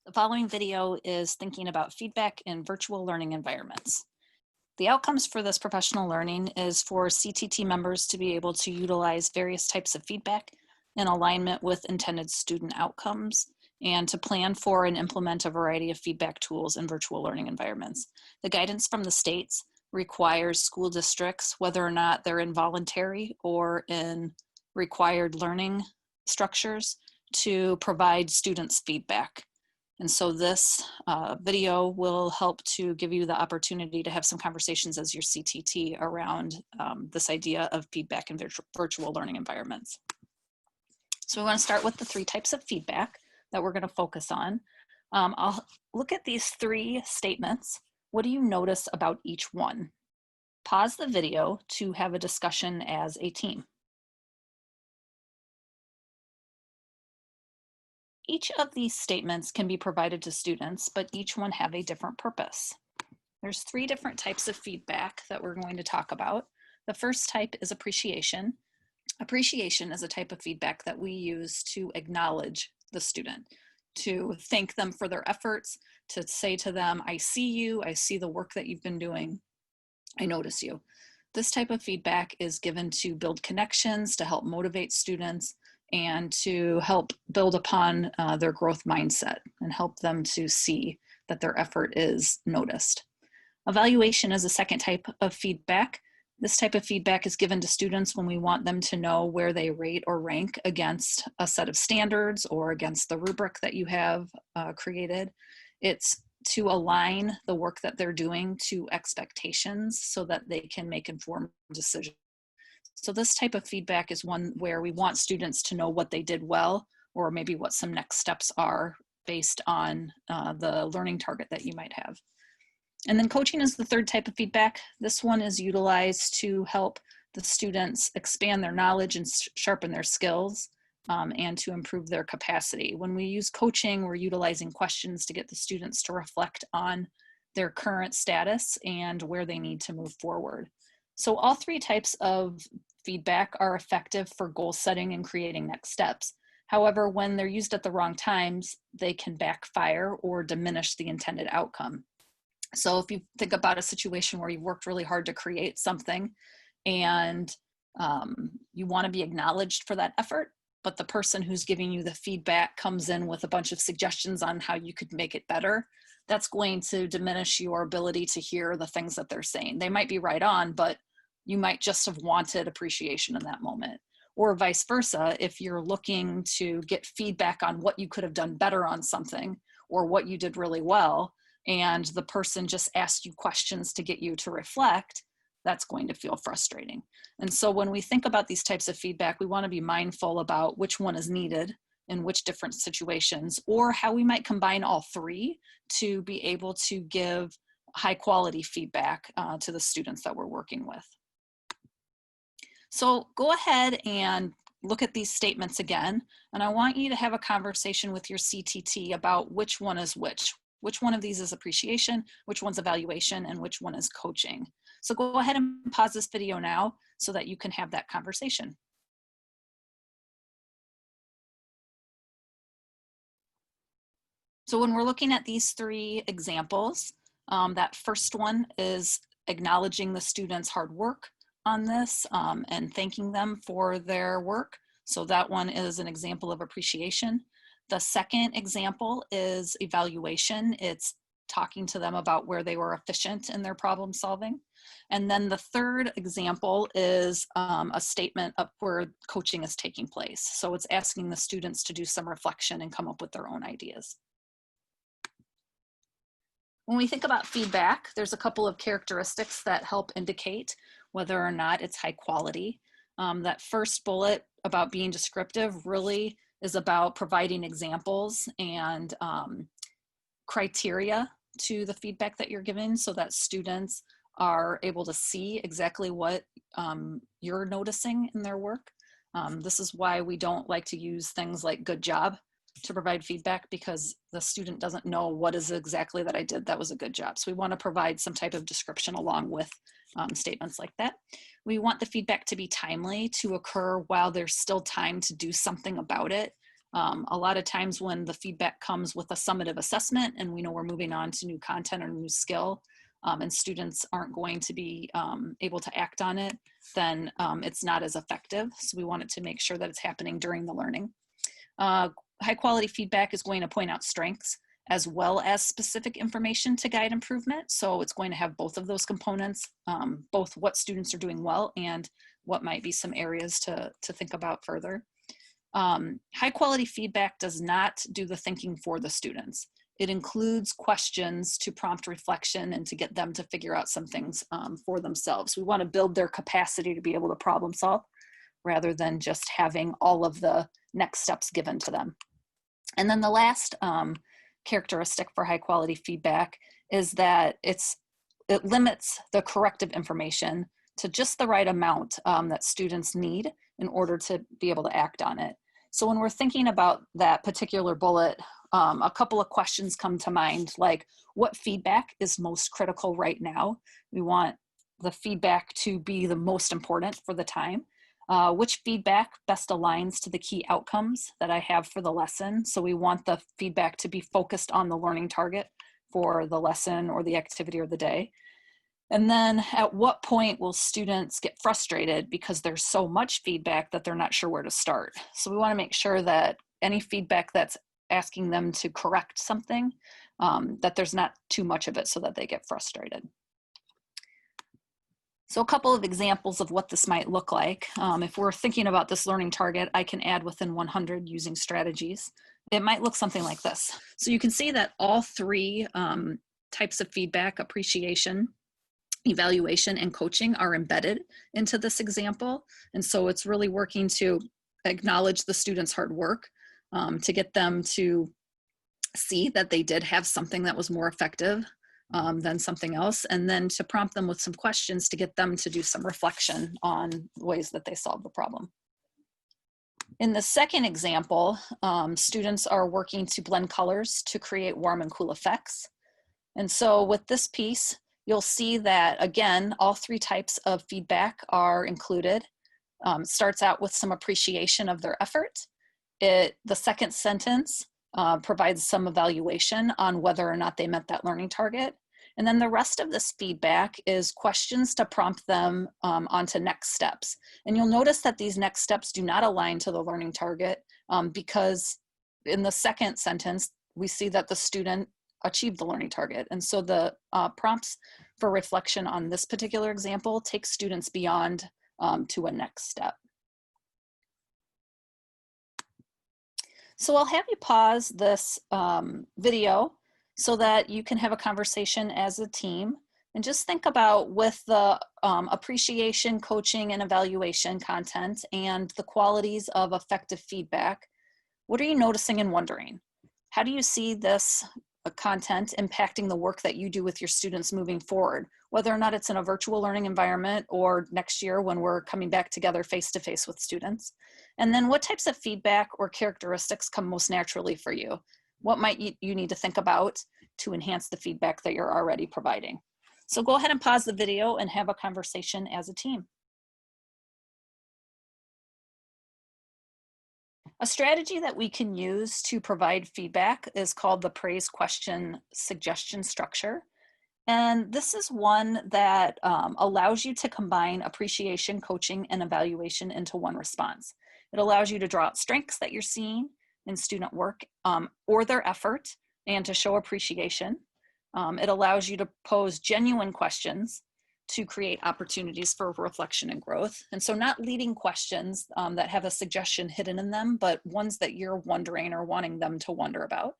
The following video is thinking about feedback in virtual learning environments. The outcomes for this professional learning is for CTT members to be able to utilize various types of feedback in alignment with intended student outcomes and to plan for and implement a variety of feedback tools in virtual learning environments. The guidance from the states requires school districts, whether or not they're in voluntary or in required learning structures, to provide students feedback. And so this video will help to give you the opportunity to have some conversations as your CTT around this idea of feedback in virtual learning environments. So we want to start with the three types of feedback that we're going to focus on. I'll look at these three statements. What do you notice about each one? Pause the video to have a discussion as a team. Each of these statements can be provided to students, but each one have a different purpose. There's three different types of feedback that we're going to talk about. The first type is appreciation. Appreciation is a type of feedback that we use to acknowledge the student, to thank them for their efforts, to say to them, I see you, I see the work that you've been doing, I notice you. This type of feedback is given to build connections, to help motivate students, and to help build upon their growth mindset and help them to see that their effort is noticed. Evaluation is a second type of feedback. This type of feedback is given to students when we want them to know where they rate or rank against a set of standards or against the rubric that you have created. It's to align the work that they're doing to expectations so that they can make informed decisions. So this type of feedback is one where we want students to know what they did well, or maybe what some next steps are based on the learning target that you might have. And then coaching is the third type of feedback. This one is utilized to help the students expand their knowledge and sharpen their skills and to improve their capacity. When we use coaching, we're utilizing questions to get the students to reflect on their current status and where they need to move forward. So all three types of feedback are effective for goal setting and creating next steps. However, when they're used at the wrong times, they can backfire or diminish the intended outcome. So if you think about a situation where you've worked really hard to create something and you want to be acknowledged for that effort, but the person who's giving you the feedback comes in with a bunch of suggestions on how you could make it better, that's going to diminish your ability to hear the things that they're saying. They might be right on, but you might just have wanted appreciation in that moment. Or vice versa, if you're looking to get feedback on what you could have done better on something or what you did really well, and the person just asked you questions to get you to reflect, that's going to feel frustrating. And so when we think about these types of feedback, we want to be mindful about which one is needed in which different situations, or how we might combine all three to be able to give high quality feedback to the students that we're working with. So go ahead and look at these statements again, and I want you to have a conversation with your CTT about which one is which. Which one of these is appreciation, which one's evaluation, and which one is coaching. So go ahead and pause this video now so that you can have that conversation. So when we're looking at these three examples, that first one is acknowledging the students' hard work on this and thanking them for their work. So that one is an example of appreciation. The second example is evaluation. It's talking to them about where they were efficient in their problem solving. And then the third example is a statement of where coaching is taking place. So it's asking the students to do some reflection and come up with their own ideas. When we think about feedback, there's a couple of characteristics that help indicate whether or not it's high quality. That first bullet about being descriptive really is about providing examples and criteria to the feedback that you're giving so that students are able to see exactly what you're noticing in their work. This is why we don't like to use things like good job to provide feedback, because the student doesn't know what is exactly that I did that was a good job. So we want to provide some type of description along with statements like that. We want the feedback to be timely, to occur while there's still time to do something about it. A lot of times when the feedback comes with a summative assessment and we know we're moving on to new content or new skill, and students aren't going to be able to act on it, then it's not as effective. So we wanted to make sure that it's happening during the learning. High quality feedback is going to point out strengths as well as specific information to guide improvement. So it's going to have both of those components, both what students are doing well and what might be some areas to think about further. High quality feedback does not do the thinking for the students. It includes questions to prompt reflection and to get them to figure out some things for themselves. We want to build their capacity to be able to problem solve rather than just having all of the next steps given to them. And then the last characteristic for high quality feedback is that it limits the corrective information to just the right amount that students need in order to be able to act on it. So when we're thinking about that particular bullet, a couple of questions come to mind, like what feedback is most critical right now? We want the feedback to be the most important for the time. Which feedback best aligns to the key outcomes that I have for the lesson? So we want the feedback to be focused on the learning target for the lesson or the activity or the day. And then at what point will students get frustrated because there's so much feedback that they're not sure where to start? So we want to make sure that any feedback that's asking them to correct something, that there's not too much of it so that they get frustrated. So a couple of examples of what this might look like. If we're thinking about this learning target, I can add within 100 using strategies. It might look something like this. So you can see that all three types of feedback, appreciation, evaluation, and coaching, are embedded into this example. And so it's really working to acknowledge the student's hard work, to get them to see that they did have something that was more effective than something else, and then to prompt them with some questions to get them to do some reflection on ways that they solve the problem. In the second example, students are working to blend colors to create warm and cool effects. And so with this piece, you'll see that, again, all three types of feedback are included. It starts out with some appreciation of their effort. The second sentence provides some evaluation on whether or not they met that learning target. And then the rest of this feedback is questions to prompt them onto next steps. And you'll notice that these next steps do not align to the learning target because in the second sentence, we see that the student achieved the learning target. And so the prompts for reflection on this particular example take students beyond to a next step. So I'll have you pause this video so that you can have a conversation as a team and just think about, with the appreciation, coaching, and evaluation content and the qualities of effective feedback, what are you noticing and wondering? How do you see this content impacting the work that you do with your students moving forward, whether or not it's in a virtual learning environment or next year when we're coming back together face-to-face with students? And then what types of feedback or characteristics come most naturally for you? What might you need to think about to enhance the feedback that you're already providing? So go ahead and pause the video and have a conversation as a team. A strategy that we can use to provide feedback is called the praise, question, suggestion structure. And this is one that allows you to combine appreciation, coaching, and evaluation into one response. It allows you to draw out strengths that you're seeing in student work or their effort, and to show appreciation. It allows you to pose genuine questions to create opportunities for reflection and growth. And so not leading questions that have a suggestion hidden in them, but ones that you're wondering or wanting them to wonder about.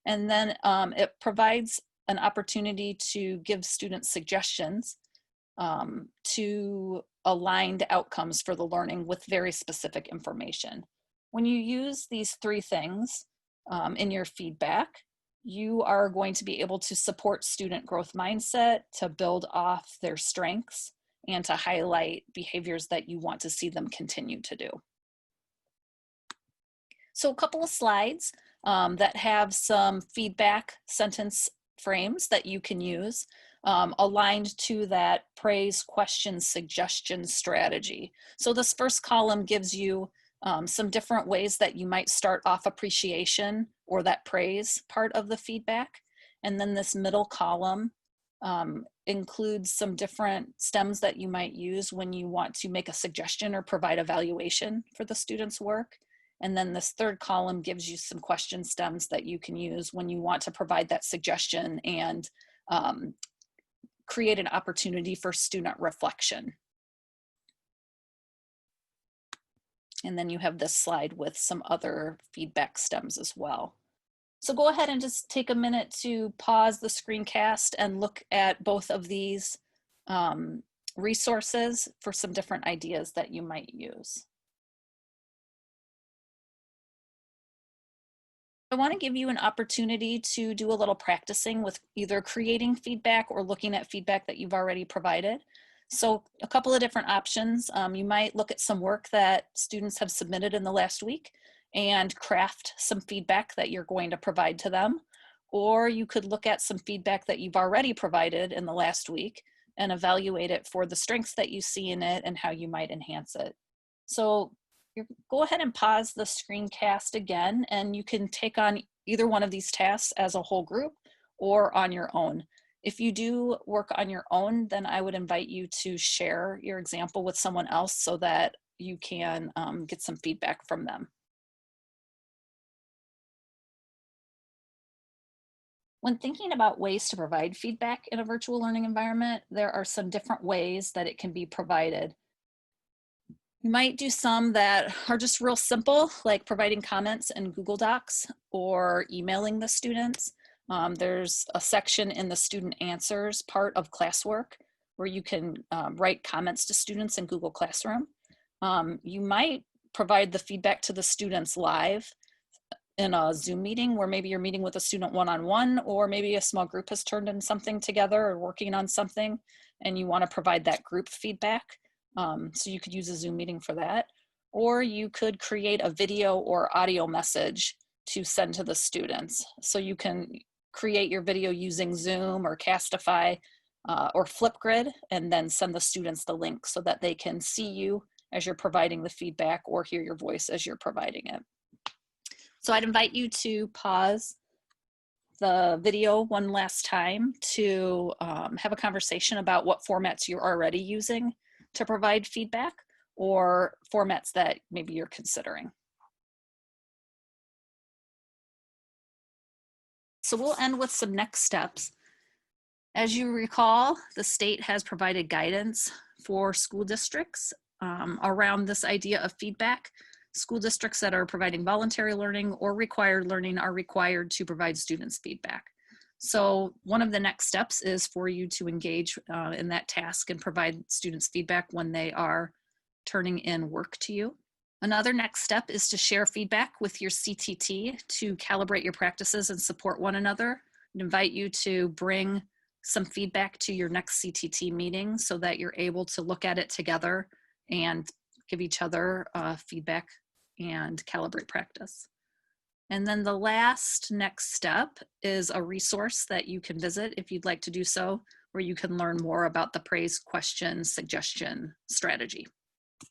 And then it provides an opportunity to give students suggestions to aligned outcomes for the learning with very specific information. When you use these three things in your feedback, you are going to be able to support student growth mindset, to build off their strengths, and to highlight behaviors that you want to see them continue to do. So a couple of slides that have some feedback sentence frames that you can use aligned to that praise, question, suggestion strategy. So this first column gives you some different ways that you might start off appreciation or that praise part of the feedback. And then this middle column includes some different stems that you might use when you want to make a suggestion or provide evaluation for the student's work. And then this third column gives you some question stems that you can use when you want to provide that suggestion and create an opportunity for student reflection. And then you have this slide with some other feedback stems as well. So go ahead and just take a minute to pause the screencast and look at both of these resources for some different ideas that you might use. I want to give you an opportunity to do a little practicing with either creating feedback or looking at feedback that you've already provided. So a couple of different options. You might look at some work that students have submitted in the last week and craft some feedback that you're going to provide to them. Or you could look at some feedback that you've already provided in the last week and evaluate it for the strengths that you see in it and how you might enhance it. So go ahead and pause the screencast again, and you can take on either one of these tasks as a whole group or on your own. If you do work on your own, then I would invite you to share your example with someone else so that you can get some feedback from them. When thinking about ways to provide feedback in a virtual learning environment, there are some different ways that it can be provided. You might do some that are just real simple, like providing comments in Google Docs or emailing the students. There's a section in the student answers part of classwork where you can write comments to students in Google Classroom. You might provide the feedback to the students live in a Zoom meeting where maybe you're meeting with a student one-on-one, or maybe a small group has turned in something together or working on something and you want to provide that group feedback. So you could use a Zoom meeting for that, or you could create a video or audio message to send to the students. So you can create your video using Zoom or Castify or Flipgrid, and then send the students the link so that they can see you as you're providing the feedback or hear your voice as you're providing it. So I'd invite you to pause the video one last time to have a conversation about what formats you're already using to provide feedback, or formats that maybe you're considering. So we'll end with some next steps. As you recall, the state has provided guidance for school districts around this idea of feedback. School districts that are providing voluntary learning or required learning are required to provide students feedback. So one of the next steps is for you to engage in that task and provide students feedback when they are turning in work to you. Another next step is to share feedback with your CTT to calibrate your practices and support one another. I'd invite you to bring some feedback to your next CTT meeting so that you're able to look at it together and give each other feedback and calibrate practice. And then the last next step is a resource that you can visit if you'd like to do so, where you can learn more about the praise question suggestion strategy.